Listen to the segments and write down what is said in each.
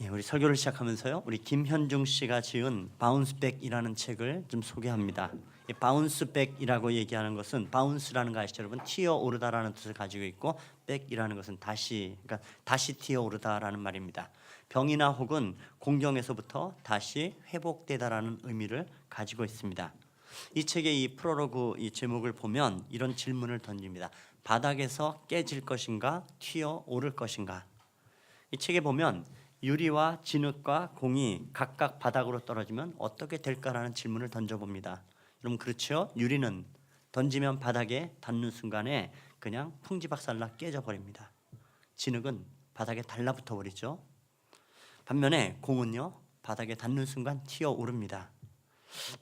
우리 설교를 시작하면서요, 우리 김현중 씨가 지은 바운스백이라는 책을 좀 소개합니다. 이 바운스백이라고 얘기하는 것은, 바운스라는 거 아시죠 여러분? 튀어 오르다라는 뜻을 가지고 있고, 백이라는 것은 다시, 그러니까 다시 튀어 오르다라는 말입니다. 병이나 혹은 공경에서부터 다시 회복되다라는 의미를 가지고 있습니다. 이 책의 이 프롤로그 이 제목을 보면 이런 질문을 던집니다. 바닥에서 깨질 것인가, 튀어 오를 것인가? 이 책에 보면 유리와 진흙과 공이 각각 바닥으로 떨어지면 어떻게 될까라는 질문을 던져봅니다. 여러분 그렇죠? 유리는 던지면 바닥에 닿는 순간에 그냥 풍지박살나 깨져 버립니다. 진흙은 바닥에 달라붙어 버리죠. 반면에 공은요, 바닥에 닿는 순간 튀어 오릅니다.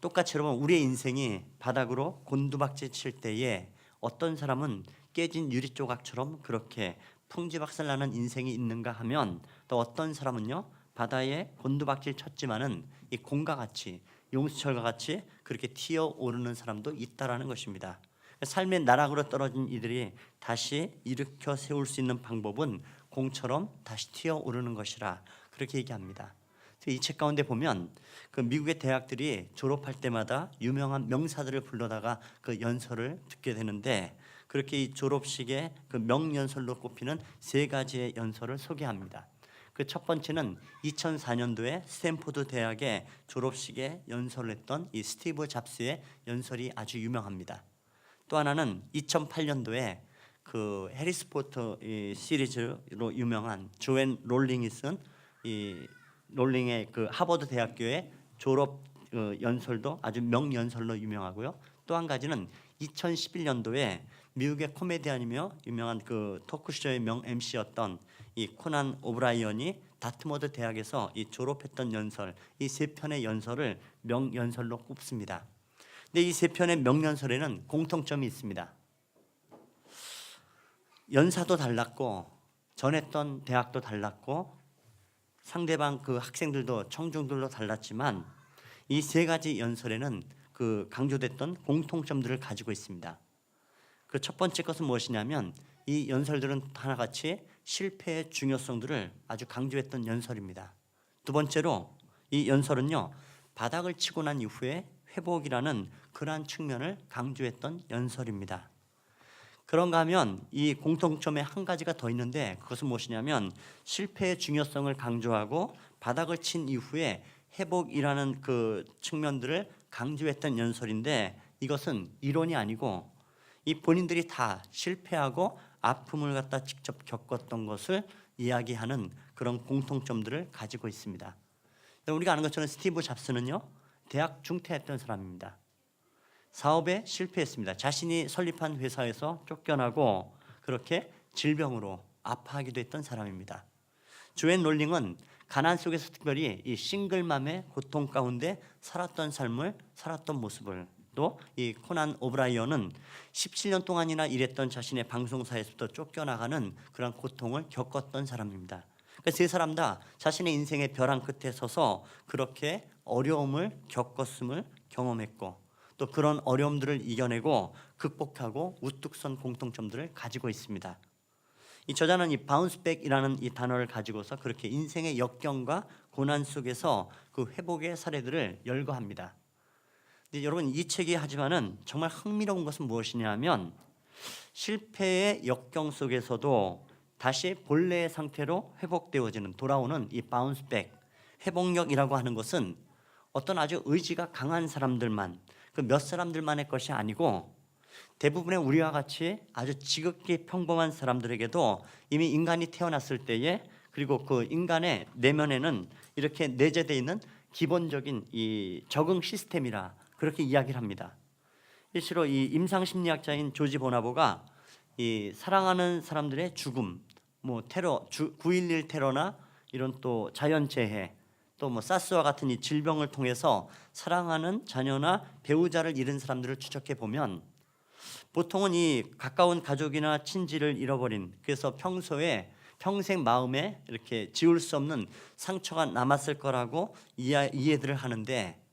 똑같이 여러분, 우리의 인생이 바닥으로 곤두박질 칠 때에 어떤 사람은 깨진 유리 조각처럼 그렇게 풍지박살나는 인생이 있는가 하면, 또 어떤 사람은요, 바다에 곤두박질 쳤지만은 이 공과 같이, 용수철과 같이 그렇게 튀어 오르는 사람도 있다라는 것입니다. 삶의 나락으로 떨어진 이들이 다시 일으켜 세울 수 있는 방법은 공처럼 다시 튀어 오르는 것이라, 그렇게 얘기합니다. 이 책 가운데 보면 그 미국의 대학들이 졸업할 때마다 유명한 명사들을 불러다가 그 연설을 듣게 되는데, 그렇게 이 졸업식의 그 명연설로 꼽히는 세 가지의 연설을 소개합니다. 그 첫 번째는 2004년도에 스탠포드 대학의 졸업식에 연설을 했던 이 스티브 잡스의 연설이 아주 유명합니다. 또 하나는 2008년도에 그 해리스 포터 이 시리즈로 유명한 조앤 롤링이 쓴 이 롤링의 그 하버드 대학교의 졸업 연설도 아주 명연설로 유명하고요. 또 한 가지는 2011년도에 미국의 코미디언이며 유명한 그 토크쇼의 명 MC였던 이 코난 오브라이언이 다트머드 대학에서 이 졸업했던 연설, 이 세 편의 연설을 명연설로 꼽습니다. 근데 이 세 편의 명연설에는 공통점이 있습니다. 연사도 달랐고, 전했던 대학도 달랐고, 상대방 그 학생들도 청중들도 달랐지만, 이 세 가지 연설에는 그 강조됐던 공통점들을 가지고 있습니다. 그 첫 번째 것은 무엇이냐면, 이 연설들은 하나같이 실패의 중요성들을 아주 강조했던 연설입니다. 두 번째로 이 연설은요, 바닥을 치고 난 이후에 회복이라는 그러한 측면을 강조했던 연설입니다. 그런가 하면 이 공통점에 한 가지가 더 있는데, 그것은 무엇이냐면 실패의 중요성을 강조하고 바닥을 친 이후에 회복이라는 그 측면들을 강조했던 연설인데, 이것은 이론이 아니고 이 본인들이 다 실패하고 아픔을 갖다 직접 겪었던 것을 이야기하는 그런 공통점들을 가지고 있습니다. 우리가 아는 것처럼 스티브 잡스는요, 대학 중퇴했던 사람입니다. 사업에 실패했습니다. 자신이 설립한 회사에서 쫓겨나고 그렇게 질병으로 아파하기도 했던 사람입니다. 조앤 롤링은 가난 속에서 특별히 이 싱글맘의 고통 가운데 살았던 모습을, 또 이 코난 오브라이언은 17년 동안이나 일했던 자신의 방송사에서부터 쫓겨나가는 그런 고통을 겪었던 사람입니다. 그러니까 세 사람 다 자신의 인생의 벼랑 끝에 서서 그렇게 어려움을 겪었음을 경험했고, 또 그런 어려움들을 이겨내고 극복하고 우뚝 선 공통점들을 가지고 있습니다. 이 저자는 이 바운스백이라는 이 단어를 가지고서 그렇게 인생의 역경과 고난 속에서 그 회복의 사례들을 열거합니다. 근데 여러분, 이 책이 하지만은 정말 흥미로운 것은 무엇이냐면, 실패의 역경 속에서도 다시 본래의 상태로 회복되어지는, 돌아오는 이 바운스백, 회복력이라고 하는 것은 어떤 아주 의지가 강한 사람들만, 그 몇 사람들만의 것이 아니고, 대부분의 우리와 같이 아주 지극히 평범한 사람들에게도 이미 인간이 태어났을 때에, 그리고 그 인간의 내면에는 이렇게 내재되어 있는 기본적인 이 적응 시스템이라 그렇게 이야기를 합니다. 실제로 이 임상심리학자인 조지 보나보가 이 사랑하는 사람들의 죽음, 뭐 테러, 9.11 테러나 이런 또 자연재해, 또 뭐 사스와 같은 이 질병을 통해서 사랑하는 자녀나 배우자를 잃은 사람들을 추적해 보면, 보통은 이 가까운 가족이나 친지를 잃어버린, 그래서 평생 마음에 이렇게 지울 수 없는 상처가 남았을 거라고 이해들을 하는데,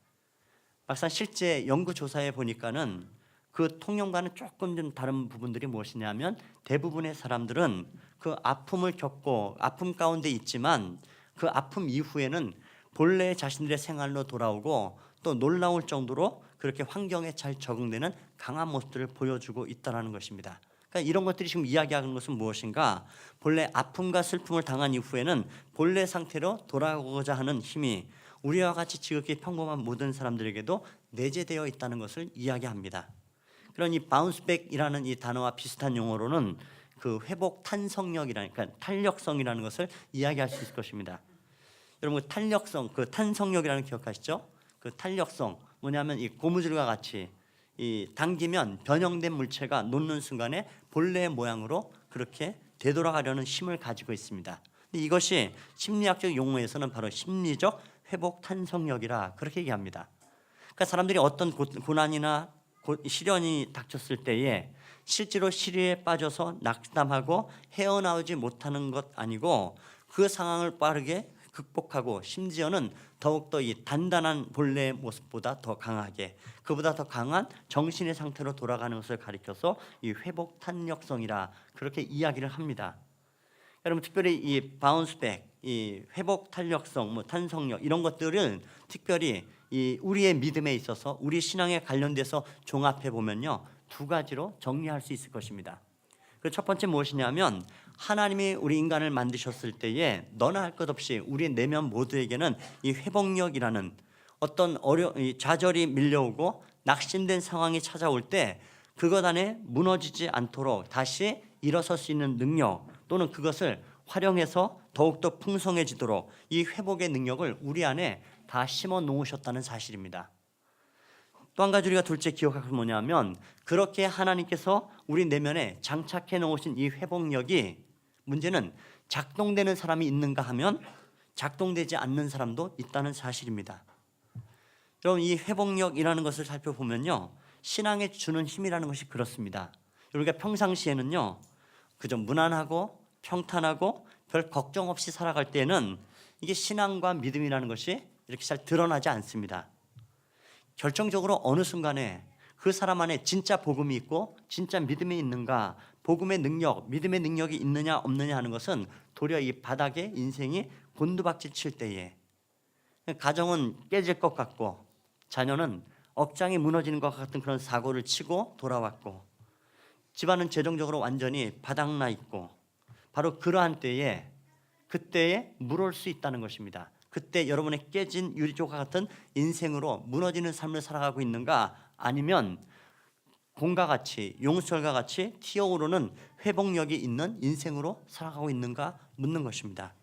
막상 실제 연구 조사해 보니까는 그 통념과는 조금 좀 다른 부분들이 무엇이냐면, 대부분의 사람들은 그 아픔을 겪고 아픔 가운데 있지만 그 아픔 이후에는 본래 자신들의 생활로 돌아오고 또 놀라울 정도로 그렇게 환경에 잘 적응되는 강한 모습들을 보여주고 있다는 것입니다. 그러니까 이런 것들이 지금 이야기하는 것은 무엇인가? 본래 아픔과 슬픔을 당한 이후에는 본래 상태로 돌아오고자 하는 힘이 우리와 같이 지극히 평범한 모든 사람들에게도 내재되어 있다는 것을 이야기합니다. 그런 이 바운스백이라는 이 단어와 비슷한 용어로는 그 회복 탄성력이라는, 그러니까 탄력성이라는 것을 이야기할 수 있을 것입니다. 여러분 그 탄력성, 그 탄성력이라는 거 기억하시죠? 그 탄력성 뭐냐면 이 고무줄과 같이 이 당기면 변형된 물체가 놓는 순간에 본래의 모양으로 그렇게 되돌아가려는 힘을 가지고 있습니다. 이것이 심리학적 용어에서는 바로 심리적 회복 탄성력이라 그렇게 얘기합니다. 그러니까 사람들이 어떤 고난이나 시련이 닥쳤을 때에 실제로 시리에 빠져서 낙담하고 헤어나오지 못하는 것 아니고 그 상황을 빠르게 극복하고 심지어는 더욱더 이 단단한 본래의 모습보다 더 강하게, 그보다 더 강한 정신의 상태로 돌아가는 것을 가리켜서 이 회복 탄력성이라 그렇게 이야기를 합니다. 여러분 특별히 이 바운스백, 이 회복 탄력성, 뭐 탄성력 이런 것들은 특별히 이 우리의 믿음에 있어서 우리 신앙에 관련돼서 종합해 보면요, 두 가지로 정리할 수 있을 것입니다. 그 첫 번째 무엇이냐면 하나님이 우리 인간을 만드셨을 때에 너나 할 것 없이 우리 내면 모두에게는 이 회복력이라는 어떤 좌절이 밀려오고 낙심된 상황이 찾아올 때 그것 안에 무너지지 않도록 다시 일어설 수 있는 능력, 또는 그것을 활용해서 더욱더 풍성해지도록 이 회복의 능력을 우리 안에 다 심어 놓으셨다는 사실입니다. 또 한 가지 우리가 둘째 기억할 것은 뭐냐면 그렇게 하나님께서 우리 내면에 장착해 놓으신 이 회복력이, 문제는 작동되는 사람이 있는가 하면 작동되지 않는 사람도 있다는 사실입니다. 여러분 이 회복력이라는 것을 살펴보면요, 신앙에 주는 힘이라는 것이 그렇습니다. 우리가 평상시에는요 그저 무난하고 평탄하고 별 걱정 없이 살아갈 때는 이게 신앙과 믿음이라는 것이 이렇게 잘 드러나지 않습니다. 결정적으로 어느 순간에 그 사람 안에 진짜 복음이 있고 진짜 믿음이 있는가, 복음의 능력, 믿음의 능력이 있느냐 없느냐 하는 것은 도리어 이 바닥에 인생이 곤두박질 칠 때에, 가정은 깨질 것 같고 자녀는 억장이 무너지는 것 같은 그런 사고를 치고 돌아왔고 집안은 재정적으로 완전히 바닥나 있고, 바로 그러한 때에 그때에 물올 수 있다는 것입니다. 그때 여러분의 깨진 유리조각 같은 인생으로 무너지는 삶을 살아가고 있는가, 아니면 곰과 같이 용설과 같이 튀어오르는 회복력이 있는 인생으로 살아가고 있는가 묻는 것입니다.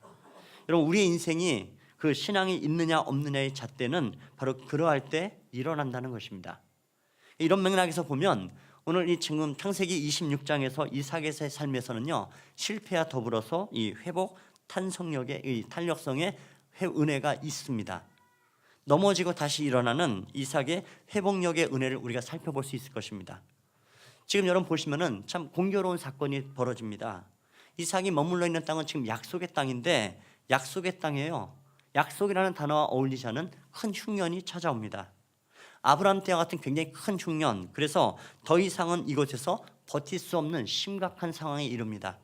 여러분 우리의 인생이 그 신앙이 있느냐 없느냐의 잣대는 바로 그러할 때 일어난다는 것입니다. 이런 맥락에서 보면 오늘 이 지금 창세기 26장에서 이삭의 삶에서는요, 실패와 더불어서 이 회복 탄성력의 이 탄력성의 은혜가 있습니다. 넘어지고 다시 일어나는 이삭의 회복력의 은혜를 우리가 살펴볼 수 있을 것입니다. 지금 여러분 보시면은 참 공교로운 사건이 벌어집니다. 이삭이 머물러 있는 땅은 지금 약속의 땅인데 약속의 땅이에요. 약속이라는 단어와 어울리지 않은 큰 흉년이 찾아옵니다. 아브라함 때와 같은 굉장히 큰 흉년, 그래서 더 이상은 이곳에서 버틸 수 없는 심각한 상황에 이릅니다.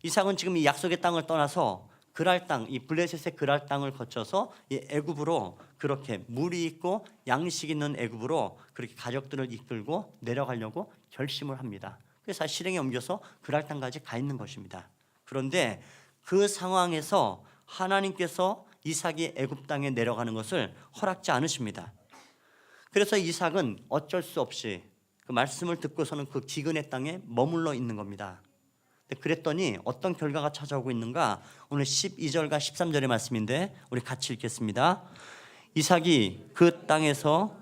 이삭은 지금 이 약속의 땅을 떠나서 그랄 땅, 이 블레셋의 그랄 땅을 거쳐서 이 애굽으로, 그렇게 물이 있고 양식 있는 애굽으로 그렇게 가족들을 이끌고 내려가려고 결심을 합니다. 그래서 실행에 옮겨서 그랄 땅까지 가 있는 것입니다. 그런데 그 상황에서 하나님께서 이삭이 애굽 땅에 내려가는 것을 허락지 않으십니다. 그래서 이삭은 어쩔 수 없이 그 말씀을 듣고서는 그 기근의 땅에 머물러 있는 겁니다. 그랬더니 어떤 결과가 찾아오고 있는가? 오늘 12절과 13절의 말씀인데 우리 같이 읽겠습니다. 이삭이 그 땅에서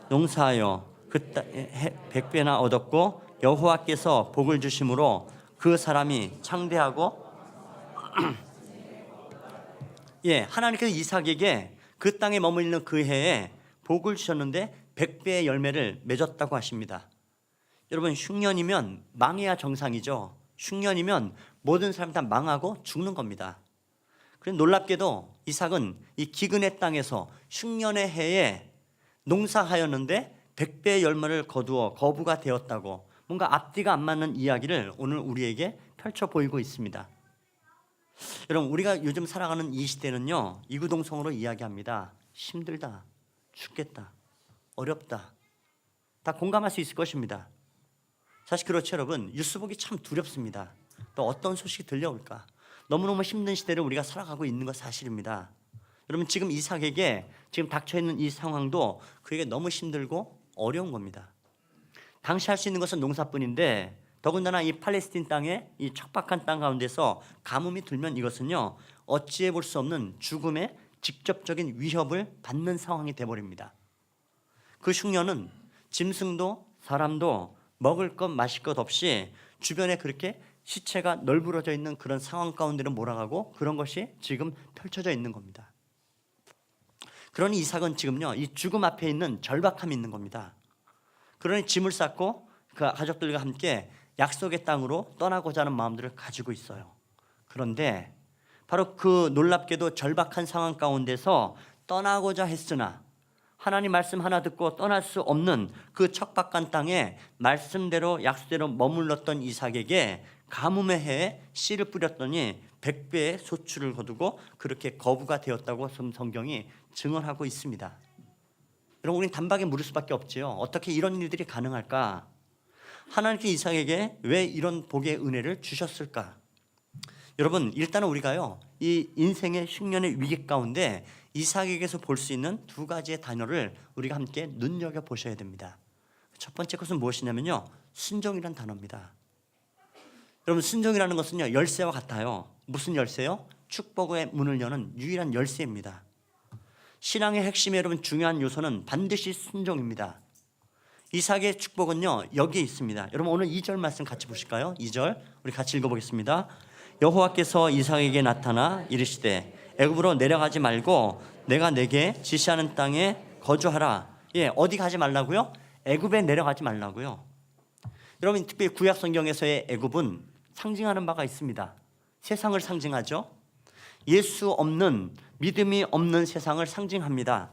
농사하여 그 땅에 100배나 얻었고 여호와께서 복을 주심으로 그 사람이 창대하고 하나님께서 이삭에게 그 땅에 머물리는 그 해에 복을 주셨는데 100배의 열매를 맺었다고 하십니다. 여러분 흉년이면 망해야 정상이죠. 흉년이면 모든 사람이 다 망하고 죽는 겁니다. 그런데 놀랍게도 이삭은 이 기근의 땅에서 흉년의 해에 농사하였는데 100배의 열매를 거두어 거부가 되었다고, 뭔가 앞뒤가 안 맞는 이야기를 오늘 우리에게 펼쳐 보이고 있습니다. 여러분, 우리가 요즘 살아가는 이 시대는요, 이구동성으로 이야기합니다. 힘들다, 죽겠다, 어렵다. 다 공감할 수 있을 것입니다. 사실 그렇죠, 여러분. 뉴스 보기 참 두렵습니다. 또 어떤 소식이 들려올까? 너무너무 힘든 시대를 우리가 살아가고 있는 것 사실입니다. 여러분, 지금 이삭에게 지금 닥쳐있는 이 상황도 그에게 너무 힘들고 어려운 겁니다. 당시 할 수 있는 것은 농사뿐인데, 더군다나 이 팔레스틴 땅에 이 척박한 땅 가운데서 가뭄이 들면 이것은요, 어찌해 볼 수 없는 죽음의 직접적인 위협을 받는 상황이 되어버립니다. 그 흉년은 짐승도 사람도 먹을 것 마실 것 없이 주변에 그렇게 시체가 널브러져 있는 그런 상황 가운데로 몰아가고, 그런 것이 지금 펼쳐져 있는 겁니다. 그러니 이삭은 지금요, 이 죽음 앞에 있는 절박함이 있는 겁니다. 그러니 짐을 쌌고 그 가족들과 함께 약속의 땅으로 떠나고자 하는 마음들을 가지고 있어요. 그런데 바로 그 놀랍게도 절박한 상황 가운데서 떠나고자 했으나 하나님 말씀 하나 듣고 떠날 수 없는 그 척박한 땅에 말씀대로 약속대로 머물렀던 이삭에게 가뭄의 해에 씨를 뿌렸더니 100배의 소출을 거두고 그렇게 거부가 되었다고 성경이 증언하고 있습니다. 여러분, 우리는 단박에 물을 수밖에 없지요. 어떻게 이런 일들이 가능할까? 하나님께 이삭에게 왜 이런 복의 은혜를 주셨을까? 여러분, 일단은 우리가요, 이 인생의 흉년의 위기 가운데 이삭에게서 볼 수 있는 두 가지의 단어를 우리가 함께 눈여겨 보셔야 됩니다. 첫 번째 것은 무엇이냐면요, 순종이라는 단어입니다. 여러분, 순종이라는 것은요, 열쇠와 같아요. 무슨 열쇠요? 축복의 문을 여는 유일한 열쇠입니다. 신앙의 핵심의 여러분 중요한 요소는 반드시 순종입니다. 이삭의 축복은요, 여기에 있습니다. 여러분, 오늘 2절 말씀 같이 보실까요? 2절 우리 같이 읽어보겠습니다. 여호와께서 이삭에게 나타나 이르시되 애굽으로 내려가지 말고 내가 내게 지시하는 땅에 거주하라. 예, 어디 가지 말라고요? 애굽에 내려가지 말라고요. 여러분, 특별히 구약 성경에서의 애굽은 상징하는 바가 있습니다. 세상을 상징하죠. 예수 없는, 믿음이 없는 세상을 상징합니다.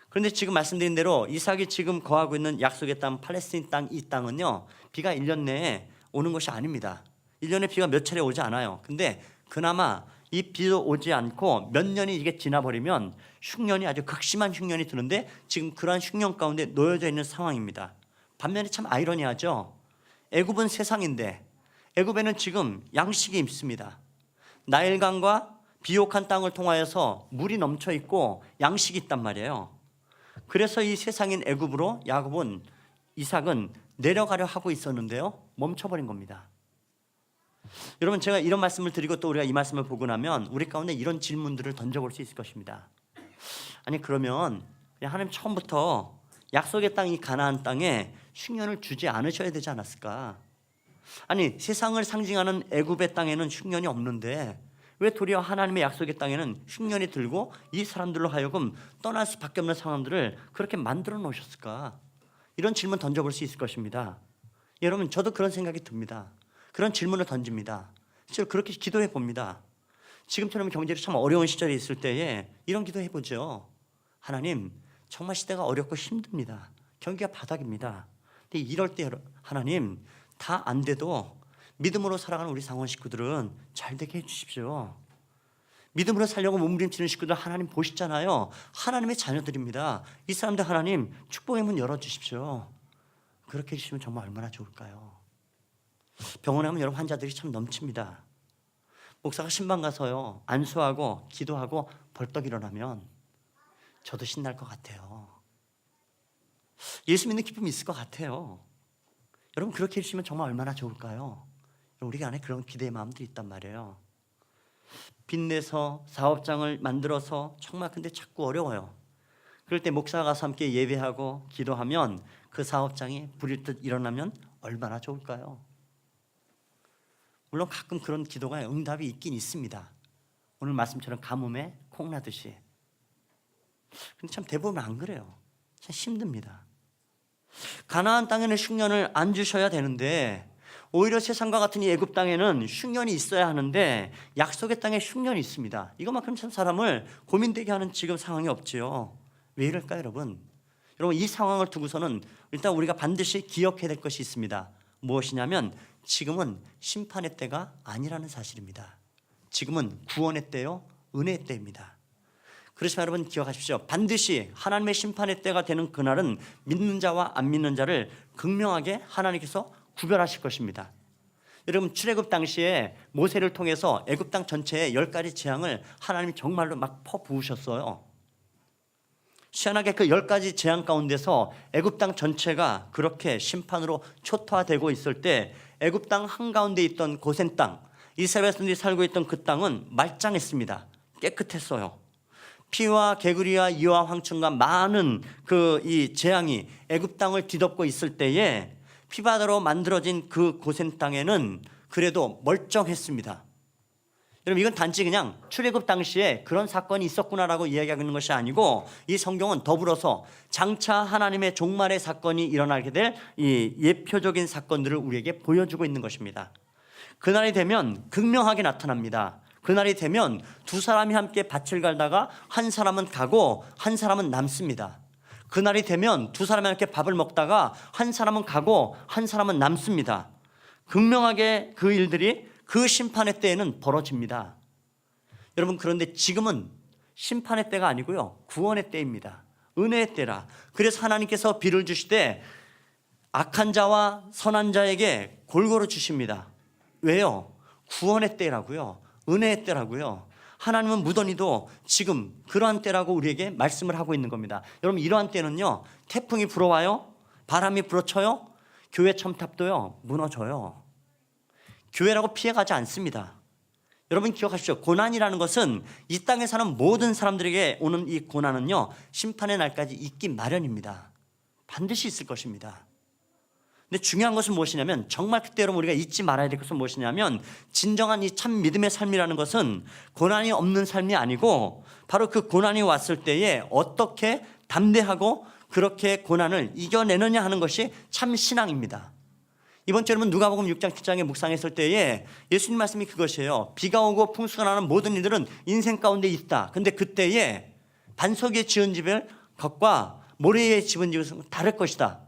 그런데 지금 말씀드린 대로 이삭이 지금 거하고 있는 약속의 땅 팔레스틴 땅, 이 땅은요, 비가 1년 내에 오는 것이 아닙니다. 1년에 비가 몇 차례 오지 않아요. 근데 그나마 이 비도 오지 않고 몇 년이 이게 지나버리면 흉년이, 아주 극심한 흉년이 드는데 지금 그러한 흉년 가운데 놓여져 있는 상황입니다. 반면에 참 아이러니하죠. 애굽은 세상인데 애굽에는 지금 양식이 있습니다. 나일강과 비옥한 땅을 통하여서 물이 넘쳐 있고 양식이 있단 말이에요. 그래서 이 세상인 애굽으로 이삭은 내려가려 하고 있었는데요, 멈춰버린 겁니다. 여러분, 제가 이런 말씀을 드리고 또 우리가 이 말씀을 보고 나면 우리 가운데 이런 질문들을 던져볼 수 있을 것입니다. 아니, 그러면 그냥 하나님 처음부터 약속의 땅, 이 가나안 땅에 흉년을 주지 않으셔야 되지 않았을까? 아니, 세상을 상징하는 애굽의 땅에는 흉년이 없는데 왜 도리어 하나님의 약속의 땅에는 흉년이 들고 이 사람들로 하여금 떠날 수밖에 없는 상황들을 그렇게 만들어 놓으셨을까? 이런 질문 던져볼 수 있을 것입니다. 여러분, 저도 그런 생각이 듭니다. 그런 질문을 던집니다. 실제로 그렇게 기도해 봅니다. 지금처럼 경제로 참 어려운 시절에 있을 때에 이런 기도해 보죠. 하나님, 정말 시대가 어렵고 힘듭니다. 경기가 바닥입니다. 근데 이럴 때 하나님, 다 안 돼도 믿음으로 살아가는 우리 상원 식구들은 잘 되게 해주십시오. 믿음으로 살려고 몸부림치는 식구들 하나님 보시잖아요. 하나님의 자녀들입니다. 이 사람들 하나님 축복의 문 열어주십시오. 그렇게 해주시면 정말 얼마나 좋을까요? 병원에 가면 여러분, 환자들이 참 넘칩니다. 목사가 신방 가서요, 안수하고 기도하고 벌떡 일어나면 저도 신날 것 같아요. 예수 믿는 기쁨이 있을 것 같아요. 여러분, 그렇게 해주시면 정말 얼마나 좋을까요? 우리 안에 그런 기대의 마음들이 있단 말이에요. 빚내서 사업장을 만들어서 정말 근데 자꾸 어려워요. 그럴 때 목사가 가서 함께 예배하고 기도하면 그 사업장이 불일 듯 일어나면 얼마나 좋을까요? 물론 가끔 그런 기도가 응답이 있긴 있습니다. 오늘 말씀처럼 가뭄에 콩나듯이. 근데 참 대부분 안 그래요. 참 힘듭니다. 가나안 땅에는 흉년을 안 주셔야 되는데 오히려 세상과 같은 이 애굽 땅에는 흉년이 있어야 하는데 약속의 땅에 흉년이 있습니다. 이것만큼 참 사람을 고민되게 하는 지금 상황이 없지요. 왜 이럴까요, 여러분? 여러분, 이 상황을 두고서는 일단 우리가 반드시 기억해야 될 것이 있습니다. 무엇이냐면 지금은 심판의 때가 아니라는 사실입니다. 지금은 구원의 때요, 은혜의 때입니다. 그렇지만 여러분 기억하십시오. 반드시 하나님의 심판의 때가 되는 그날은 믿는 자와 안 믿는 자를 극명하게 하나님께서 구별하실 것입니다. 여러분 출애굽 당시에 모세를 통해서 애굽 땅 전체에 10가지 재앙을 하나님이 정말로 막 퍼부으셨어요. 희한하게 그 10가지 재앙 가운데서 애굽 땅 전체가 그렇게 심판으로 초토화되고 있을 때 애굽 땅 한가운데 있던 고센 땅, 이스라엘 백성들이 살고 있던 그 땅은 말짱했습니다. 깨끗했어요. 피와 개구리와 이와 황충과 많은 이 재앙이 애굽 땅을 뒤덮고 있을 때에 피바다로 만들어진 그 고센 땅에는 그래도 멀쩡했습니다. 여러분 이건 단지 그냥 출애굽 당시에 그런 사건이 있었구나라고 이야기하고 있는 것이 아니고 이 성경은 더불어서 장차 하나님의 종말의 사건이 일어나게 될 이 예표적인 사건들을 우리에게 보여주고 있는 것입니다. 그날이 되면 극명하게 나타납니다. 그날이 되면 두 사람이 함께 밭을 갈다가 한 사람은 가고 한 사람은 남습니다. 그날이 되면 두 사람이 함께 밥을 먹다가 한 사람은 가고 한 사람은 남습니다. 극명하게 그 일들이 그 심판의 때에는 벌어집니다. 여러분 그런데 지금은 심판의 때가 아니고요, 구원의 때입니다. 은혜의 때라. 그래서 하나님께서 비를 주시되 악한 자와 선한 자에게 골고루 주십니다. 왜요? 구원의 때라고요, 은혜의 때라고요. 하나님은 무던히도 지금 그러한 때라고 우리에게 말씀을 하고 있는 겁니다. 여러분 이러한 때는요, 태풍이 불어와요, 바람이 불어쳐요, 교회 첨탑도요 무너져요. 교회라고 피해가지 않습니다. 여러분 기억하십시오. 고난이라는 것은 이 땅에 사는 모든 사람들에게 오는 이 고난은요, 심판의 날까지 있기 마련입니다. 반드시 있을 것입니다. 근데 중요한 것은 무엇이냐면, 정말 그때 여러분 우리가 잊지 말아야 될 것은 무엇이냐면, 진정한 이 참 믿음의 삶이라는 것은 고난이 없는 삶이 아니고 바로 그 고난이 왔을 때에 어떻게 담대하고 그렇게 고난을 이겨내느냐 하는 것이 참 신앙입니다. 이번 주 여러분 누가복음 6장 7장에 묵상했을 때에 예수님 말씀이 그것이에요. 비가 오고 풍수가 나는 모든 이들은 인생 가운데 있다. 근데 그때에 반석 위에 지은 집의 것과 모래 위에 지은 집은 다를 것이다.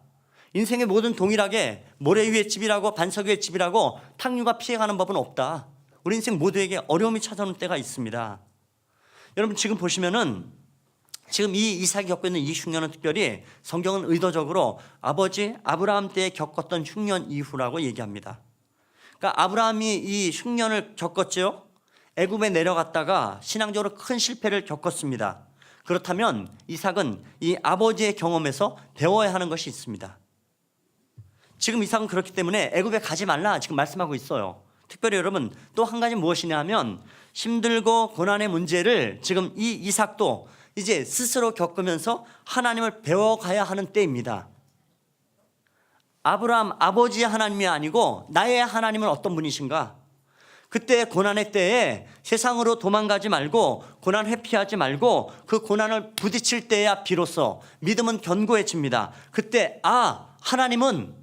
인생의 모든 동일하게 모래 위의 집이라고 반석 위의 집이라고 탕류가 피해가는 법은 없다. 우리 인생 모두에게 어려움이 찾아오는 때가 있습니다. 여러분 지금 보시면은 지금 이 이삭이 겪고 있는 이 흉년은 특별히 성경은 의도적으로 아버지 아브라함 때에 겪었던 흉년 이후라고 얘기합니다. 그러니까 아브라함이 이 흉년을 겪었죠. 애굽에 내려갔다가 신앙적으로 큰 실패를 겪었습니다. 그렇다면 이삭은 이 아버지의 경험에서 배워야 하는 것이 있습니다. 지금 이삭은 그렇기 때문에 애굽에 가지 말라 지금 말씀하고 있어요. 특별히 여러분 또 한 가지 무엇이냐 하면, 힘들고 고난의 문제를 지금 이 이삭도 이제 스스로 겪으면서 하나님을 배워가야 하는 때입니다. 아브라함 아버지의 하나님이 아니고 나의 하나님은 어떤 분이신가? 그때 고난의 때에 세상으로 도망가지 말고 고난 회피하지 말고 그 고난을 부딪힐 때야 비로소 믿음은 견고해집니다. 그때 하나님은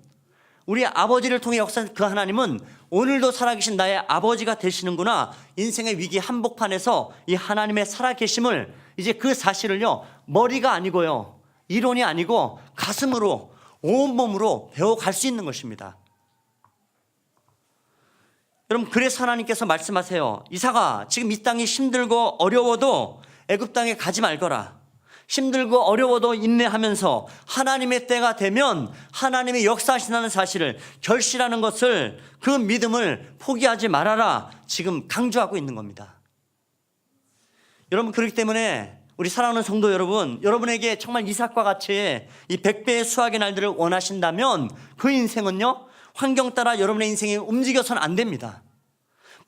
우리 아버지를 통해 역사한 그 하나님은 오늘도 살아계신 나의 아버지가 되시는구나. 인생의 위기 한복판에서 이 하나님의 살아계심을 이제 그 사실을요, 머리가 아니고요, 이론이 아니고 가슴으로 온몸으로 배워갈 수 있는 것입니다. 여러분 그래서 하나님께서 말씀하세요. 이삭아, 지금 이 땅이 힘들고 어려워도 애굽 땅에 가지 말거라. 힘들고 어려워도 인내하면서 하나님의 때가 되면 하나님의 역사하신다는 사실을, 결실하는 것을, 그 믿음을 포기하지 말아라. 지금 강조하고 있는 겁니다. 여러분 그렇기 때문에 우리 사랑하는 성도 여러분, 여러분에게 정말 이삭과 같이 이 100배의 수확의 날들을 원하신다면 그 인생은요, 환경 따라 여러분의 인생이 움직여서는 안 됩니다.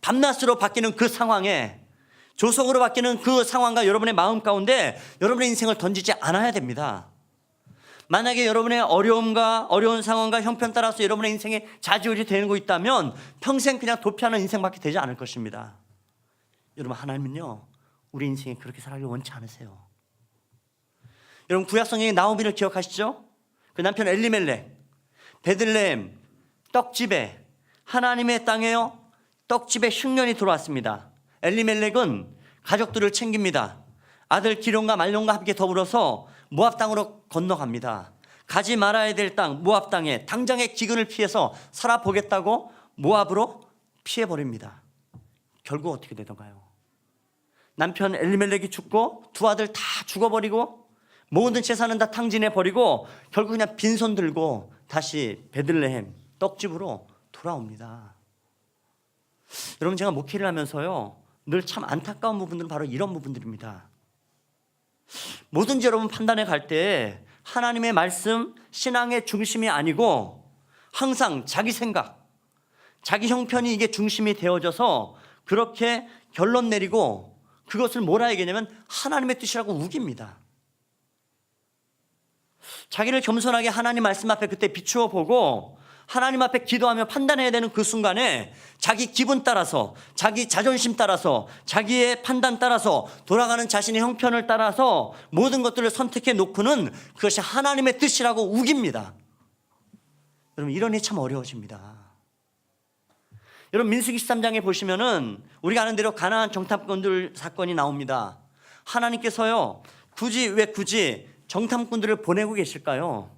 밤낮으로 바뀌는 그 상황에, 조속으로 바뀌는 그 상황과 여러분의 마음 가운데 여러분의 인생을 던지지 않아야 됩니다. 만약에 여러분의 어려움과 어려운 상황과 형편 따라서 여러분의 인생에 좌지우지 되는 거 있다면 평생 그냥 도피하는 인생밖에 되지 않을 것입니다. 여러분 하나님은요, 우리 인생에 그렇게 살아가길 원치 않으세요. 여러분 구약성경의 나오미를 기억하시죠? 그 남편 엘리멜렉, 베들레헴 떡집에, 하나님의 땅에요, 떡집에 흉년이 들어왔습니다. 엘리멜렉은 가족들을 챙깁니다. 아들 기럯과 말론과 함께 더불어서 모압 땅으로 건너갑니다. 가지 말아야 될 땅 모압 땅에 당장의 기근을 피해서 살아보겠다고 모압으로 피해버립니다. 결국 어떻게 되던가요? 남편 엘리멜렉이 죽고 두 아들 다 죽어버리고 모든 재산은 다 탕진해버리고 결국 그냥 빈손 들고 다시 베들레헴 떡집으로 돌아옵니다. 여러분, 제가 목회를 하면서요 늘 참 안타까운 부분들은 바로 이런 부분들입니다. 뭐든지 여러분 판단해 갈 때 하나님의 말씀, 신앙의 중심이 아니고 항상 자기 생각, 자기 형편이 이게 중심이 되어져서 그렇게 결론 내리고 그것을 뭐라 얘기하냐면 하나님의 뜻이라고 우깁니다. 자기를 겸손하게 하나님 말씀 앞에 그때 비추어 보고 하나님 앞에 기도하며 판단해야 되는 그 순간에 자기 기분 따라서, 자기 자존심 따라서, 자기의 판단 따라서, 돌아가는 자신의 형편을 따라서 모든 것들을 선택해 놓고는 그것이 하나님의 뜻이라고 우깁니다. 여러분, 이런 일이 참 어려워집니다. 여러분, 민수기 13장에 보시면은 우리가 아는 대로 가나안 정탐꾼들 사건이 나옵니다. 하나님께서요 왜 굳이 정탐꾼들을 보내고 계실까요?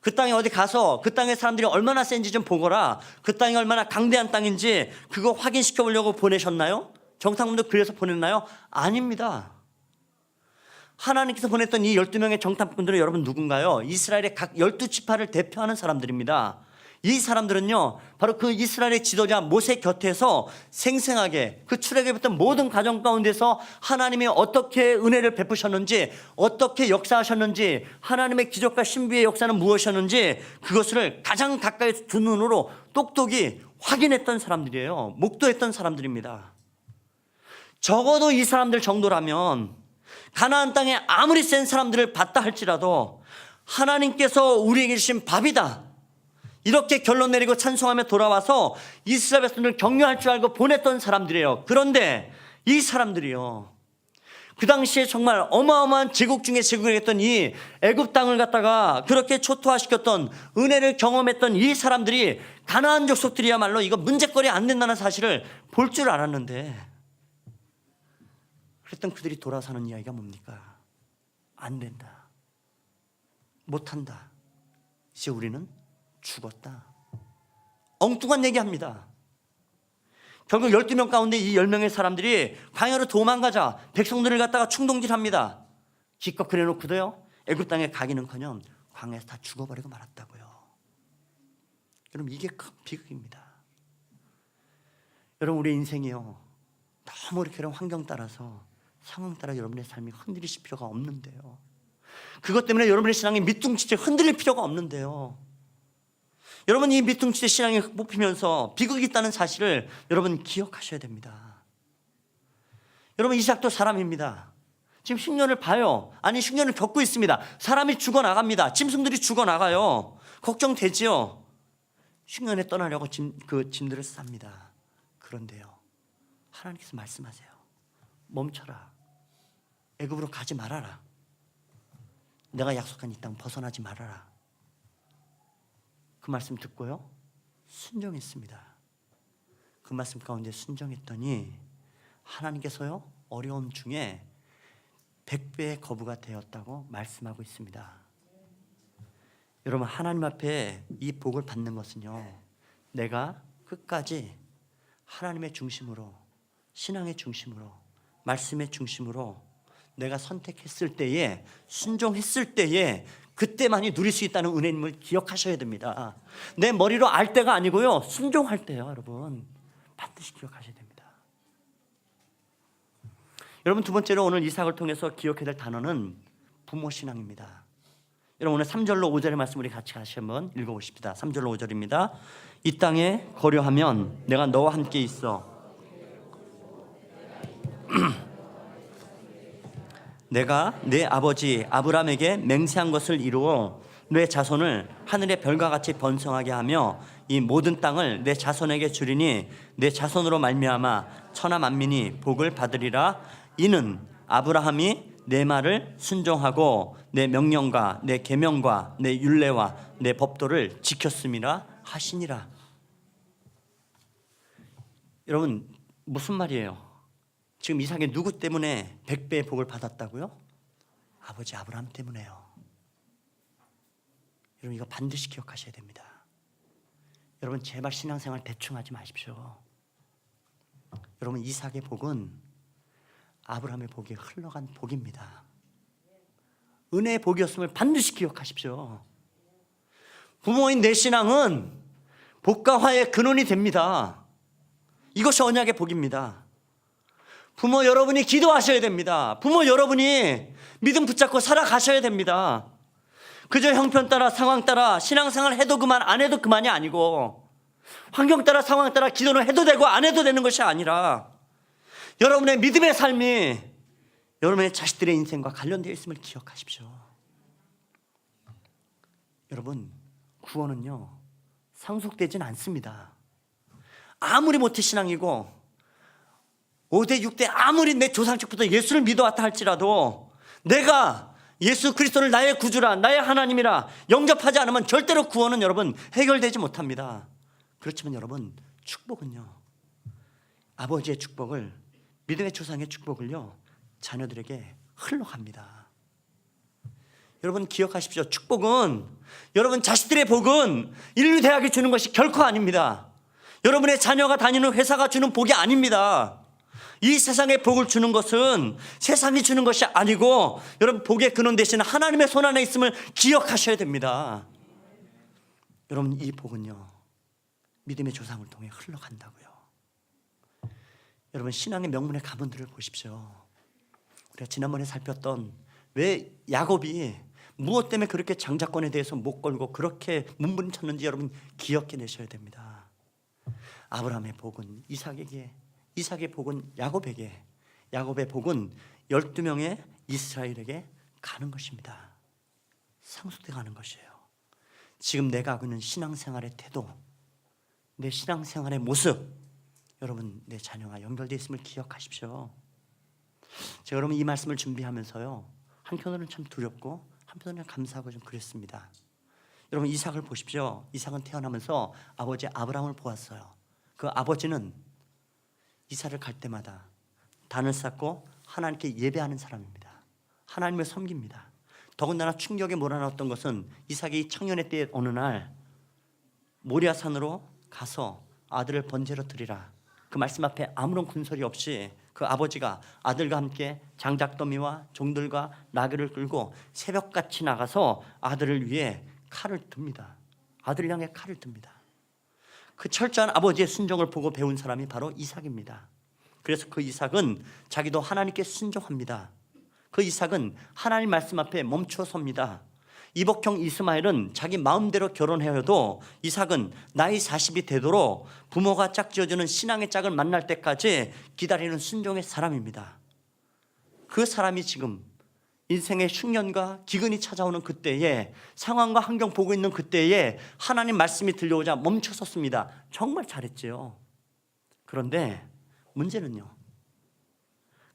그 땅에 어디 가서 그 땅의 사람들이 얼마나 센지 좀 보거라, 그 땅이 얼마나 강대한 땅인지 그거 확인시켜 보려고 보내셨나요? 정탐꾼들 그래서 보냈나요? 아닙니다. 하나님께서 보냈던 이 12명의 정탐꾼들은 여러분 누군가요? 이스라엘의 각 12지파를 대표하는 사람들입니다. 이 사람들은요 바로 그 이스라엘의 지도자 모세 곁에서 생생하게 그 출애굽했던 모든 가정 가운데서 하나님이 어떻게 은혜를 베푸셨는지, 어떻게 역사하셨는지, 하나님의 기적과 신비의 역사는 무엇이었는지 그것을 가장 가까이 두 눈으로 똑똑히 확인했던 사람들이에요. 목도했던 사람들입니다. 적어도 이 사람들 정도라면 가나안 땅에 아무리 센 사람들을 봤다 할지라도 하나님께서 우리에게 주신 밥이다, 이렇게 결론 내리고 찬송하며 돌아와서 이스라엘 백성들을 격려할 줄 알고 보냈던 사람들이에요. 그런데 이 사람들이요 그 당시에 정말 어마어마한 제국 중에 제국을 했던 이 애굽 땅을 갖다가 그렇게 초토화시켰던, 은혜를 경험했던 이 사람들이 가나안 족속들이야말로 이거 문제거리 안 된다는 사실을 볼 줄 알았는데, 그랬던 그들이 돌아서는 이야기가 뭡니까? 안 된다, 못한다, 이제 우리는 죽었다, 엉뚱한 얘기합니다. 결국 12명 가운데 이 10명의 사람들이 광야로 도망가자 백성들을 갖다가 충동질합니다. 기껏 그래놓고도요 애굽 땅에 가기는커녕 광야에서 다 죽어버리고 말았다고요. 여러분, 이게 큰 비극입니다. 여러분, 우리 인생이요 너무 이렇게 환경 따라서, 상황 따라 여러분의 삶이 흔들리실 필요가 없는데요, 그것 때문에 여러분의 신앙이 밑둥치게 흔들릴 필요가 없는데요, 여러분 이 밑둥치의 신앙이 뽑히면서 비극이 있다는 사실을 여러분 기억하셔야 됩니다. 여러분, 이삭도 사람입니다. 지금 흉년을 봐요. 아니, 흉년을 겪고 있습니다. 사람이 죽어나갑니다. 짐승들이 죽어나가요. 걱정되지요. 흉년에 떠나려고 짐들을 쌉니다. 그런데요 하나님께서 말씀하세요. 멈춰라, 애굽으로 가지 말아라, 내가 약속한 이 땅 벗어나지 말아라. 그 말씀 듣고요 순종했습니다. 그 말씀 가운데 순종했더니 하나님께서요 어려움 중에 100배의 거부가 되었다고 말씀하고 있습니다. 여러분, 하나님 앞에 이 복을 받는 것은요 내가 끝까지 하나님의 중심으로, 신앙의 중심으로, 말씀의 중심으로 내가 선택했을 때에, 순종했을 때에 그때만이 누릴 수 있다는 은혜님을 기억하셔야 됩니다. 내 머리로 알 때가 아니고요 순종할 때요 여러분 반드시 기억하셔야 됩니다. 여러분, 두 번째로 오늘 이삭을 통해서 기억해야 될 단어는 부모 신앙입니다. 여러분, 오늘 3절로 5절의 말씀 우리 같이 한번 읽어보십시다. 3절로 5절입니다. 이 땅에 거류하면 내가 너와 함께 있어 내가 내 아버지 아브라함에게 맹세한 것을 이루어 내 자손을 하늘의 별과 같이 번성하게 하며 이 모든 땅을 내 자손에게 주리니 내 자손으로 말미암아 천하 만민이 복을 받으리라. 이는 아브라함이 내 말을 순종하고 내 명령과 내 계명과 내 율례와 내 법도를 지켰음이라 하시니라. 여러분, 무슨 말이에요? 지금 이삭이 누구 때문에 100배의 복을 받았다고요? 아버지 아브라함 때문에요. 여러분, 이거 반드시 기억하셔야 됩니다. 여러분, 제발 신앙생활 대충 하지 마십시오. 여러분, 이삭의 복은 아브라함의 복에 흘러간 복입니다. 은혜의 복이었음을 반드시 기억하십시오. 부모인 내 신앙은 복과 화의 근원이 됩니다. 이것이 언약의 복입니다. 부모 여러분이 기도하셔야 됩니다. 부모 여러분이 믿음 붙잡고 살아가셔야 됩니다. 그저 형편 따라 상황 따라 신앙생활 해도 그만 안 해도 그만이 아니고, 환경 따라 상황 따라 기도는 해도 되고 안 해도 되는 것이 아니라, 여러분의 믿음의 삶이 여러분의 자식들의 인생과 관련되어 있음을 기억하십시오. 여러분, 구원은요 상속되진 않습니다. 아무리 모태신앙이고 5대 6대 아무리 내 조상 측부터 예수를 믿어왔다 할지라도, 내가 예수 그리스도를 나의 구주라 나의 하나님이라 영접하지 않으면 절대로 구원은 여러분 해결되지 못합니다. 그렇지만 여러분, 축복은요, 아버지의 축복을, 믿음의 조상의 축복을요 자녀들에게 흘러갑니다. 여러분 기억하십시오. 축복은, 여러분 자식들의 복은 인류대학이 주는 것이 결코 아닙니다. 여러분의 자녀가 다니는 회사가 주는 복이 아닙니다. 이 세상에 복을 주는 것은 세상이 주는 것이 아니고, 여러분 복의 근원 되시는 하나님의 손 안에 있음을 기억하셔야 됩니다. 여러분, 이 복은요 믿음의 조상을 통해 흘러간다고요. 여러분, 신앙의 명문의 가문들을 보십시오. 우리가 지난번에 살폈던, 왜 야곱이 무엇 때문에 그렇게 장자권에 대해서 못 걸고 그렇게 문분쳤는지 여러분 기억해내셔야 됩니다. 아브라함의 복은 이삭에게, 이삭의 복은 야곱에게, 야곱의 복은 12명의 이스라엘에게 가는 것입니다. 상속돼 가는 것이에요. 지금 내가 하고 있는 신앙생활의 태도, 내 신앙생활의 모습, 여러분 내 자녀와 연결되어 있음을 기억하십시오. 제가 여러분 이 말씀을 준비하면서요 한편으로는 참 두렵고 한편으로는 감사하고 좀 그랬습니다. 여러분, 이삭을 보십시오. 이삭은 태어나면서 아버지 아브라함을 보았어요. 그 아버지는 이삭을 갈 때마다 단을 쌓고 하나님께 예배하는 사람입니다. 하나님을 섬깁니다. 더군다나 충격에 몰아넣었던 것은, 이삭이 청년의 때에 어느 날 모리아산으로 가서 아들을 번제로 드리라, 그 말씀 앞에 아무런 군소리 없이 그 아버지가 아들과 함께 장작더미와 종들과 나귀를 끌고 새벽같이 나가서 아들을 위해 칼을 듭니다. 아들을 향해 칼을 듭니다. 그 철저한 아버지의 순종을 보고 배운 사람이 바로 이삭입니다. 그래서 그 이삭은 자기도 하나님께 순종합니다. 그 이삭은 하나님 말씀 앞에 멈춰 섭니다. 이복형 이스마엘은 자기 마음대로 결혼해도 이삭은 나이 40이 되도록 부모가 짝지어주는 신앙의 짝을 만날 때까지 기다리는 순종의 사람입니다. 그 사람이 지금 인생의 흉년과 기근이 찾아오는 그때에, 상황과 환경 보고 있는 그때에 하나님 말씀이 들려오자 멈춰섰습니다. 정말 잘했지요. 그런데 문제는요,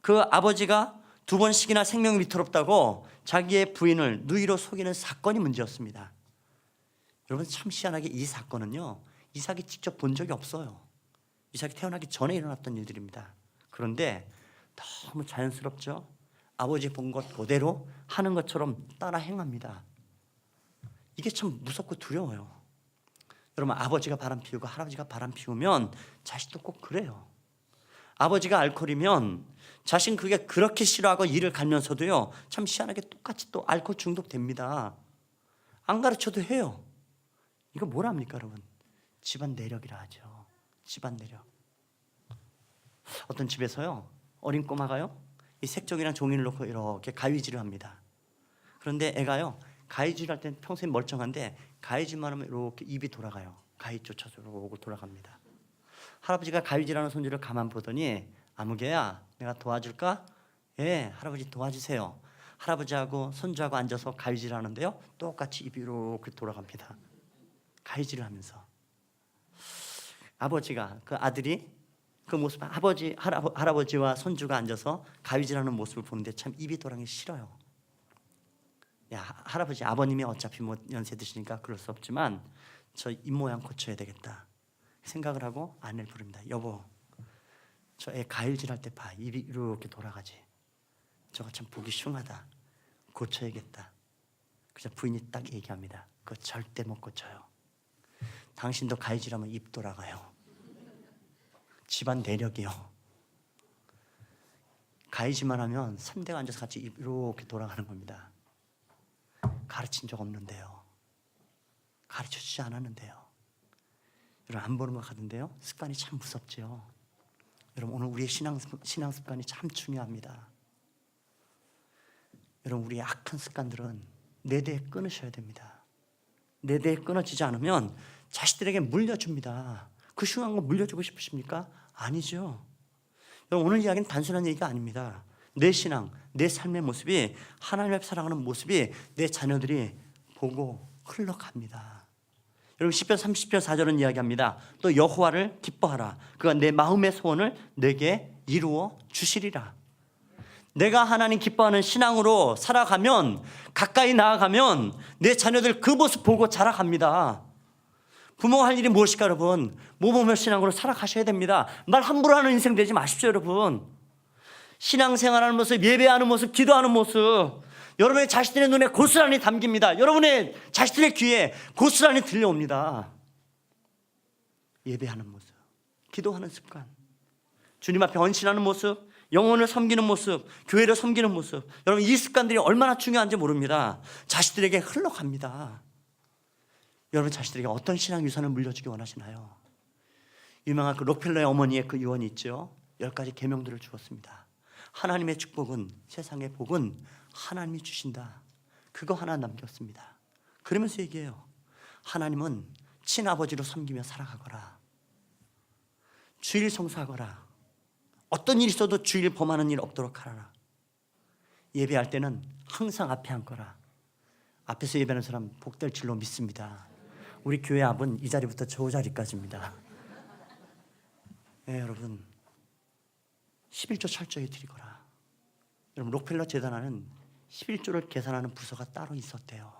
그 아버지가 2번씩이나 생명이 위태롭다고 자기의 부인을 누이로 속이는 사건이 문제였습니다. 여러분, 참 희한하게 이 사건은요 이삭이 직접 본 적이 없어요. 이삭이 태어나기 전에 일어났던 일들입니다. 그런데 너무 자연스럽죠. 아버지 본 것 그대로 하는 것처럼 따라 행합니다. 이게 참 무섭고 두려워요. 여러분, 아버지가 바람 피우고 할아버지가 바람 피우면 자식도 꼭 그래요. 아버지가 알코올이면 자신 그게 그렇게 싫어하고 이를 갈면서도요 참 희한하게 똑같이 또 알코올 중독됩니다. 안 가르쳐도 해요. 이거 뭐랍니까 여러분? 집안 내력이라 하죠. 집안 내력. 어떤 집에서요 어린 꼬마가요 이 색종이랑 종이를 놓고 이렇게 가위질을 합니다. 그런데 애가요 가위질 할 때는 평소에 멀쩡한데 가위질만 하면 이렇게 입이 돌아가요. 가위 쫓아서 이러고 돌아갑니다. 할아버지가 가위질하는 손주를 가만 보더니, 아무개야 내가 도와줄까? 예, 할아버지 도와주세요. 할아버지하고 손주하고 앉아서 가위질 하는데요 똑같이 입이 이렇게 돌아갑니다. 가위질을 하면서. 아버지가, 그 아들이 그 모습, 할아버지와 손주가 앉아서 가위질하는 모습을 보는데 참 입이 돌아가기 싫어요. 야, 할아버지, 아버님이 어차피 뭐 연세 드시니까 그럴 수 없지만 저 입모양 고쳐야 되겠다 생각을 하고 아내를 부릅니다. 여보, 저 애 가위질할 때 봐, 입이 이렇게 돌아가지. 저거 참 보기 흉하다. 고쳐야겠다. 그래서 부인이 딱 얘기합니다. 그거 절대 못 고쳐요. 당신도 가위질하면 입 돌아가요. 집안 내력이요. 가이지만 하면 3대가 앉아서 같이 이렇게 돌아가는 겁니다. 가르친 적 없는데요. 가르쳐주지 않았는데요. 여러분 안 보는 것 같은데요. 습관이 참 무섭죠. 여러분 오늘 우리의 신앙 습관이 참 중요합니다. 여러분 우리의 악한 습관들은 내 대에 끊으셔야 됩니다. 내 대에 끊어지지 않으면 자식들에게 물려줍니다. 그 흉한 거 물려주고 싶으십니까? 아니죠. 여러분 오늘 이야기는 단순한 얘기가 아닙니다. 내 신앙, 내 삶의 모습이 하나님을 사랑하는 모습이 내 자녀들이 보고 흘러갑니다. 여러분 시편 30편 4절은 이야기합니다. 또 여호와를 기뻐하라. 그가 내 마음의 소원을 내게 이루어 주시리라. 내가 하나님 기뻐하는 신앙으로 살아가면, 가까이 나아가면 내 자녀들 그 모습 보고 자라갑니다. 부모가 할 일이 무엇일까 여러분? 모범의 신앙으로 살아가셔야 됩니다. 말 함부로 하는 인생 되지 마십시오 여러분. 신앙생활하는 모습, 예배하는 모습, 기도하는 모습 여러분의 자식들의 눈에 고스란히 담깁니다. 여러분의 자식들의 귀에 고스란히 들려옵니다. 예배하는 모습, 기도하는 습관, 주님 앞에 헌신하는 모습, 영혼을 섬기는 모습, 교회를 섬기는 모습, 여러분 이 습관들이 얼마나 중요한지 모릅니다. 자식들에게 흘러갑니다. 여러분 자식들에게 어떤 신앙 유산을 물려주기 원하시나요? 유명한 그 록펠러의 어머니의 그 유언이 있죠. 10가지 계명들을 주었습니다. 하나님의 축복은, 세상의 복은 하나님이 주신다. 그거 하나 남겼습니다. 그러면서 얘기해요. 하나님은 친아버지로 섬기며 살아가거라. 주일 성수하거라. 어떤 일이 있어도 주일 범하는 일 없도록 하라. 예배할 때는 항상 앞에 앉거라. 앞에서 예배하는 사람 복될 줄로 믿습니다. 우리 교회 앞은 이 자리부터 저 자리까지입니다. 네, 여러분 11조 철저히 드리거라. 여러분 록펠러 재단하는 11조를 계산하는 부서가 따로 있었대요.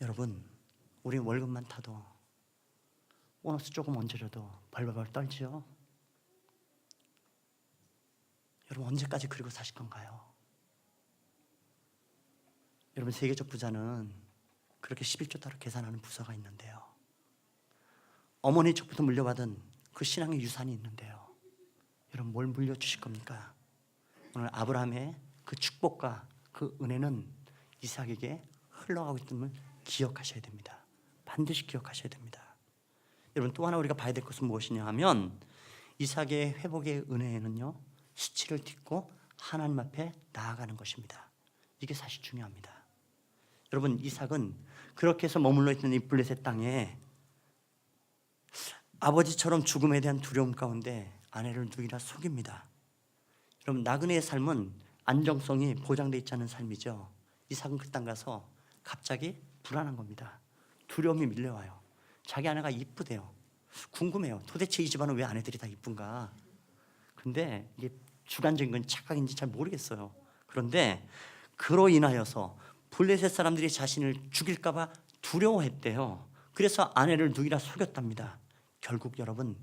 여러분 우리 월급만 타도 보너스 조금 얹어줘도 벌벌벌 떨지요. 여러분 언제까지 그리고 사실 건가요? 여러분 세계적 부자는 그렇게 11조 따로 계산하는 부서가 있는데요. 어머니 쪽부터 물려받은 그 신앙의 유산이 있는데요. 여러분 뭘 물려주실 겁니까? 오늘 아브라함의 그 축복과 그 은혜는 이삭에게 흘러가고 있음을 기억하셔야 됩니다. 반드시 기억하셔야 됩니다. 여러분 또 하나 우리가 봐야 될 것은 무엇이냐 하면 이삭의 회복의 은혜에는요 수치를 딛고 하나님 앞에 나아가는 것입니다. 이게 사실 중요합니다. 여러분 이삭은 그렇게 해서 머물러 있는 이 블레셋 땅에 아버지처럼 죽음에 대한 두려움 가운데 아내를 누이라 속입니다. 여러분 나그네의 삶은 안정성이 보장되어 있지 않은 삶이죠. 이삭은 그 땅 가서 갑자기 불안한 겁니다. 두려움이 밀려와요. 자기 아내가 이쁘대요. 궁금해요. 도대체 이 집안은 왜 아내들이 다 이쁜가? 근데 이게 주관적인 건 착각인지 잘 모르겠어요. 그런데 그로 인하여서 블레셋 사람들이 자신을 죽일까 봐 두려워했대요. 그래서 아내를 누이라 속였답니다. 결국 여러분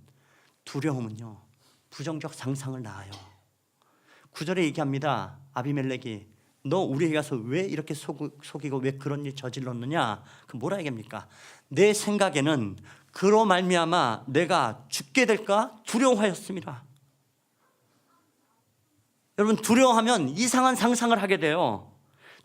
두려움은요 부정적 상상을 낳아요. 9절에 얘기합니다. 아비멜렉이 너 우리에게 가서 왜 이렇게 속이고 왜 그런 일 저질렀느냐? 그 뭐라 얘기합니까? 내 생각에는 그로 말미암아 내가 죽게 될까 두려워하였습니다. 여러분 두려워하면 이상한 상상을 하게 돼요.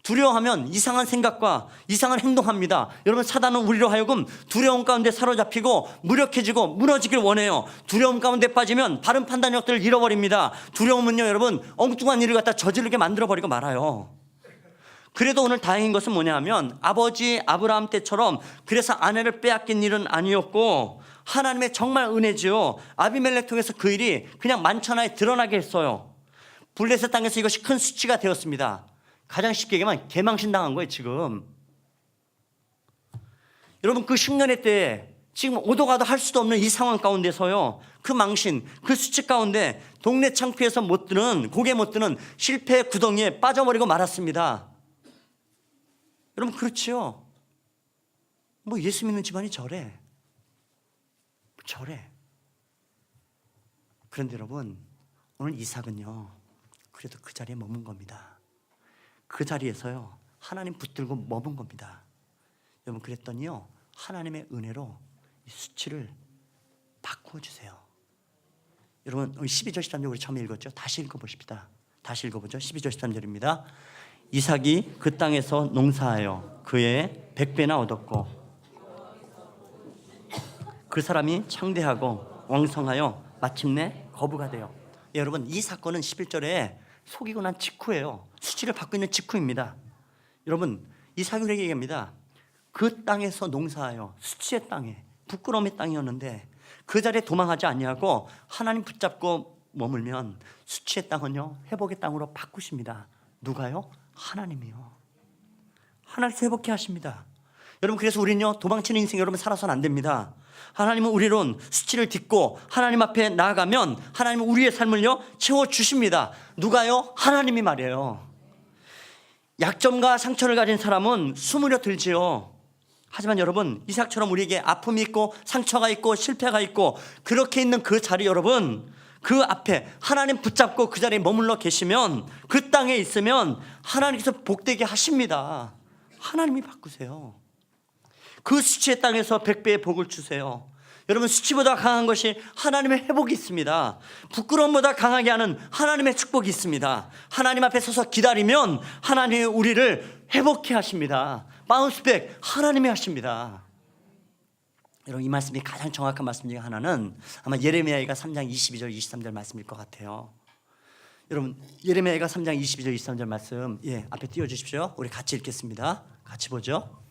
두려워하면 이상한 생각과 이상한 행동합니다. 여러분 사단은 우리로 하여금 두려움 가운데 사로잡히고 무력해지고 무너지길 원해요. 두려움 가운데 빠지면 바른 판단력들을 잃어버립니다. 두려움은요 여러분 엉뚱한 일을 갖다 저지르게 만들어버리고 말아요. 그래도 오늘 다행인 것은 뭐냐 하면 아버지 아브라함 때처럼 그래서 아내를 빼앗긴 일은 아니었고 하나님의 정말 은혜지요. 아비멜렉 통해서 그 일이 그냥 만천하에 드러나게 했어요. 블레셋 땅에서 이것이 큰 수치가 되었습니다. 가장 쉽게 얘기하면 개망신 당한 거예요 지금. 여러분 그 10년의 때에 지금 오도 가도 할 수도 없는 이 상황 가운데서요 그 망신, 그 수치 가운데 동네 창피해서 못 드는 고개 못 드는 실패의 구덩이에 빠져버리고 말았습니다. 여러분 그렇지요. 뭐 예수 믿는 집안이 저래. 그런데 여러분 오늘 이삭은요 그래도 그 자리에 머문 겁니다. 그 자리에서요 하나님 붙들고 머문 겁니다. 여러분 그랬더니요 하나님의 은혜로 이 수치를 바꾸어 주세요. 여러분 12절 13절 우리 처음에 읽었죠? 다시 읽어보십시다. 다시 읽어보죠. 12절 13절입니다. 이삭이 그 땅에서 농사하여 그의 100배나 얻었고 그 사람이 창대하고 왕성하여 마침내 거부가 되어. 여러분 이 사건은 11절에 속이고 난 직후예요. 수치를 받고 있는 직후입니다. 여러분 이삭이 우리에게 얘기합니다. 그 땅에서 농사하여, 수치의 땅에, 부끄러움의 땅이었는데 그 자리에 도망하지 아니하고 하나님 붙잡고 머물면 수치의 땅은요 회복의 땅으로 바꾸십니다. 누가요? 하나님이요. 하나님께서 회복해 하십니다. 여러분 그래서 우리는요 도망치는 인생 여러분 살아서는 안 됩니다. 하나님은 우리론 수치를 딛고 하나님 앞에 나아가면 하나님은 우리의 삶을요 채워주십니다. 누가요? 하나님이 말이에요. 약점과 상처를 가진 사람은 숨으려 들지요. 하지만 여러분 이삭처럼 우리에게 아픔이 있고 상처가 있고 실패가 있고 그렇게 있는 그 자리 여러분 그 앞에 하나님 붙잡고 그 자리에 머물러 계시면 그 땅에 있으면 하나님께서 복되게 하십니다. 하나님이 바꾸세요. 그 수치의 땅에서 100배의 복을 주세요. 여러분 수치보다 강한 것이 하나님의 회복이 있습니다. 부끄러움보다 강하게 하는 하나님의 축복이 있습니다. 하나님 앞에 서서 기다리면 하나님이 우리를 회복해 하십니다. 바운스백 하나님이 하십니다. 여러분 이 말씀이 가장 정확한 말씀 중에 하나는 아마 예레미야가 3장 22절 23절 말씀일 것 같아요. 여러분 예레미야가 3장 22절 23절 말씀 앞에 띄워주십시오. 우리 같이 읽겠습니다. 같이 보죠.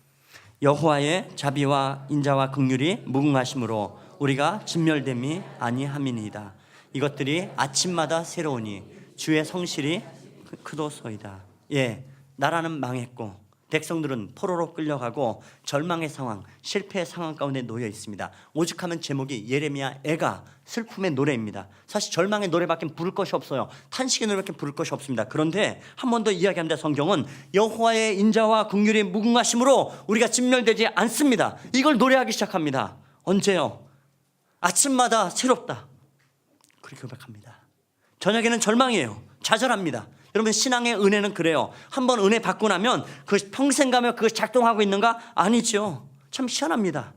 여호와의 자비와 인자와 긍휼이 무궁하심으로 우리가 진멸됨이 아니함이니이다. 이것들이 아침마다 새로우니 주의 성실이 크도소이다. 나라는 망했고 백성들은 포로로 끌려가고 절망의 상황, 실패의 상황 가운데 놓여 있습니다. 오죽하면 제목이 예레미야 애가 슬픔의 노래입니다. 사실 절망의 노래밖에 부를 것이 없어요. 탄식의 노래밖에 부를 것이 없습니다. 그런데 한 번 더 이야기합니다. 성경은 여호와의 인자와 긍휼이 무궁하심으로 우리가 진멸되지 않습니다. 이걸 노래하기 시작합니다. 언제요? 아침마다 새롭다. 그렇게 고백합니다. 저녁에는 절망이에요. 좌절합니다. 여러분 신앙의 은혜는 그래요. 한번 은혜 받고 나면 그것이 평생 가며 그것이 작동하고 있는가? 아니죠. 참 희한합니다.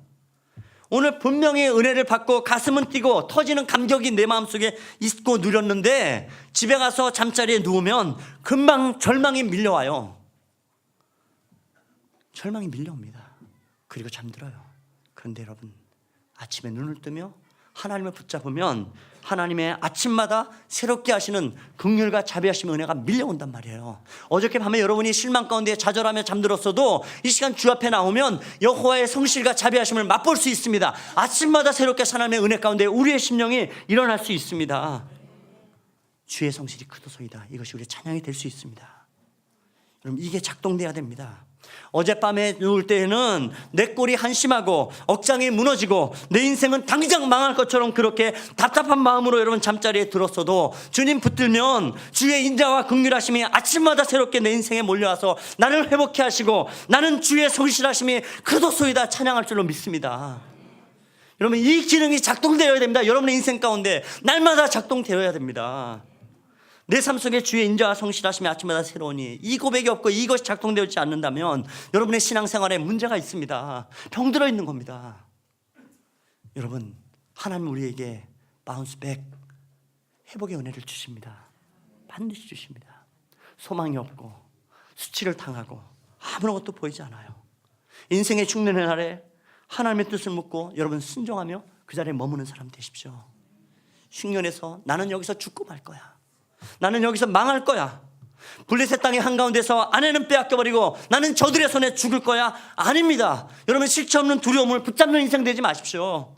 오늘 분명히 은혜를 받고 가슴은 뛰고 터지는 감격이 내 마음속에 있고 누렸는데 집에 가서 잠자리에 누우면 금방 절망이 밀려와요. 절망이 밀려옵니다. 그리고 잠들어요. 그런데 여러분 아침에 눈을 뜨며 하나님을 붙잡으면 하나님의 아침마다 새롭게 하시는 긍휼과 자비하심 은혜가 밀려온단 말이에요. 어저께 밤에 여러분이 실망 가운데 좌절하며 잠들었어도 이 시간 주 앞에 나오면 여호와의 성실과 자비하심을 맛볼 수 있습니다. 아침마다 새롭게 하나님의 은혜 가운데 우리의 심령이 일어날 수 있습니다. 주의 성실이 크도소이다. 이것이 우리의 찬양이 될 수 있습니다. 여러분 이게 작동돼야 됩니다. 어젯밤에 누울 때에는 내 꼴이 한심하고 억장이 무너지고 내 인생은 당장 망할 것처럼 그렇게 답답한 마음으로 여러분 잠자리에 들었어도 주님 붙들면 주의 인자와 긍휼하심이 아침마다 새롭게 내 인생에 몰려와서 나를 회복해 하시고 나는 주의 성실하심이 크도소이다 찬양할 줄로 믿습니다. 여러분 이 기능이 작동되어야 됩니다. 여러분의 인생 가운데 날마다 작동되어야 됩니다. 내 삶 속에 주의 인자와 성실하심이 아침마다 새로우니 이 고백이 없고 이것이 작동되지 않는다면 여러분의 신앙생활에 문제가 있습니다. 병들어 있는 겁니다. 여러분 하나님 우리에게 바운스백 회복의 은혜를 주십니다. 반드시 주십니다. 소망이 없고 수치를 당하고 아무것도 보이지 않아요. 인생의 죽는 날에 하나님의 뜻을 묻고 여러분 순종하며 그 자리에 머무는 사람 되십시오. 흉년에서 나는 여기서 죽고 말 거야. 나는 여기서 망할 거야. 블레셋 땅의 한가운데서 아내는 빼앗겨버리고 나는 저들의 손에 죽을 거야. 아닙니다. 여러분 실체 없는 두려움을 붙잡는 인생 되지 마십시오.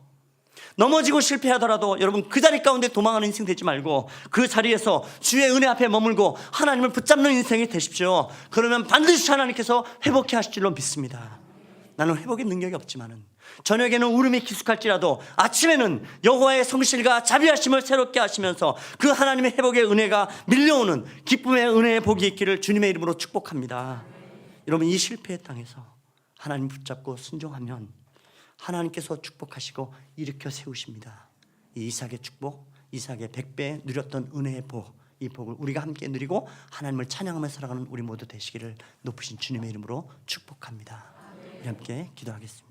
넘어지고 실패하더라도 여러분 그 자리 가운데 도망하는 인생 되지 말고 그 자리에서 주의 은혜 앞에 머물고 하나님을 붙잡는 인생이 되십시오. 그러면 반드시 하나님께서 회복해 하실 줄로 믿습니다. 나는 회복의 능력이 없지만은 저녁에는 울음이 기숙할지라도 아침에는 여호와의 성실과 자비하심을 새롭게 하시면서 그 하나님의 회복의 은혜가 밀려오는 기쁨의 은혜의 복이 있기를 주님의 이름으로 축복합니다. 여러분 이 실패의 땅에서 하나님 붙잡고 순종하면 하나님께서 축복하시고 일으켜 세우십니다. 이 이삭의 축복, 이삭의 100배 누렸던 은혜의 복, 이 복을 우리가 함께 누리고 하나님을 찬양하며 살아가는 우리 모두 되시기를 높으신 주님의 이름으로 축복합니다. 우리 함께 기도하겠습니다.